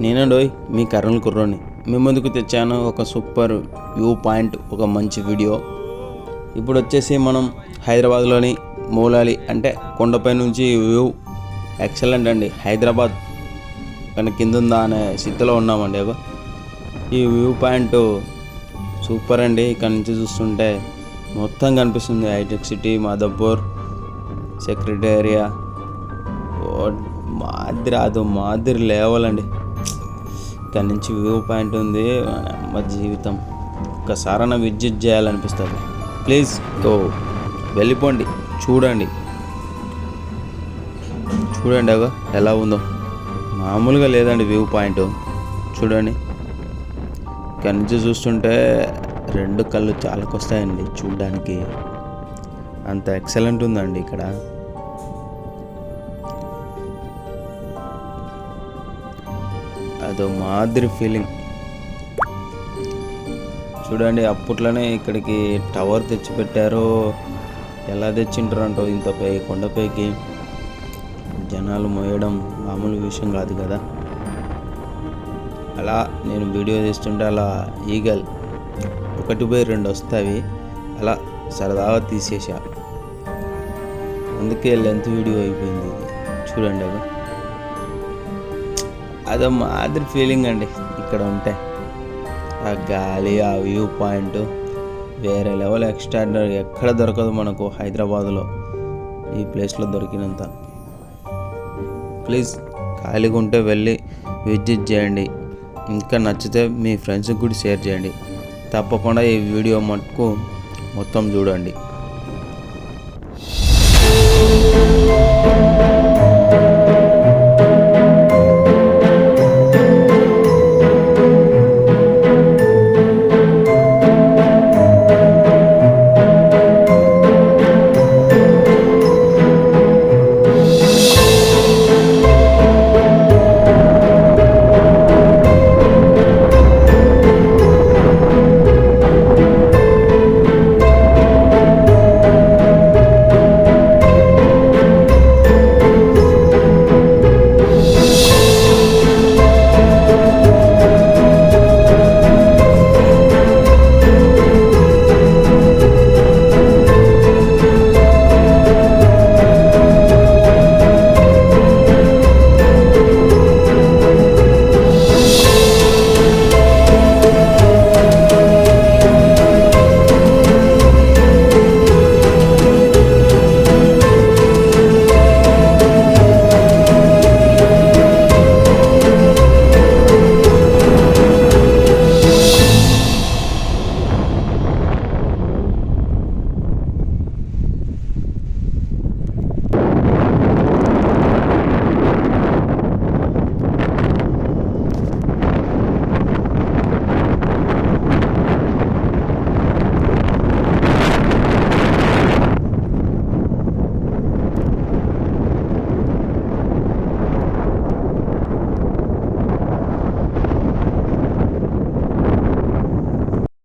నేనండోయ్ మీ కర్నూలు కుర్రోని మీ ముందుకు తెచ్చాను ఒక సూపర్ వ్యూ పాయింట్, ఒక మంచి వీడియో. ఇప్పుడు వచ్చేసి మనం హైదరాబాద్లోని మూలాలి అంటే కొండపై నుంచి వ్యూ ఎక్సలెంట్ అండి. హైదరాబాద్ కానీ కింద ఉందా అనే స్థితిలో ఉన్నామండి. ఈ వ్యూ పాయింట్ సూపర్ అండి. ఇక్కడ నుంచి చూస్తుంటే మొత్తం కనిపిస్తుంది. హైటెక్ సిటీ, మాధవపూర్, సెక్రటేరియా, మాదిరి లేవాలండి. ఇక్కడ నుంచి వ్యూ పాయింట్ ఉంది. మా జీవితం ఒక్కసారైనా విజిట్ చేయాలనిపిస్తుంది. ప్లీజ్ గో, వెళ్ళిపోండి, చూడండి అగో ఎలా ఉందో. మామూలుగా లేదండి వ్యూ పాయింట్. చూడండి, ఇక్కడ నుంచి చూస్తుంటే రెండు కళ్ళు చాలకొస్తాయండి చూడడానికి. అంత ఎక్సలెంట్ ఉందండి ఇక్కడ. అదో మాదిరి ఫీలింగ్. చూడండి, అప్పట్లోనే ఇక్కడికి టవర్ తెచ్చిపెట్టారు. ఎలా తెచ్చింటారు అంటో ఇంత కొండపైకి జనాలు మోయడం మామూలు విషయం కాదు కదా. అలా నేను వీడియో తీస్తుంటే అలా ఈగల్ 1/2 వస్తాయి. అలా సరదాగా తీసేసా, అందుకే లెంత్ వీడియో అయిపోయింది. చూడండి అదో మాదిరి ఫీలింగ్ అండి. ఇక్కడ ఉంటే ఆ గాలి, ఆ వ్యూ పాయింట్ వేరే లెవెల్, ఎక్స్ట్రాడినరీ. ఎక్కడ దొరకదు మనకు హైదరాబాద్లో ఈ ప్లేస్లో దొరికినంత. ప్లీజ్ ఖాళీగా ఉంటే వెళ్ళి విజిట్ చేయండి. ఇంకా నచ్చితే మీ ఫ్రెండ్స్కి కూడా షేర్ చేయండి. తప్పకుండా ఈ వీడియో మటుకు మొత్తం చూడండి.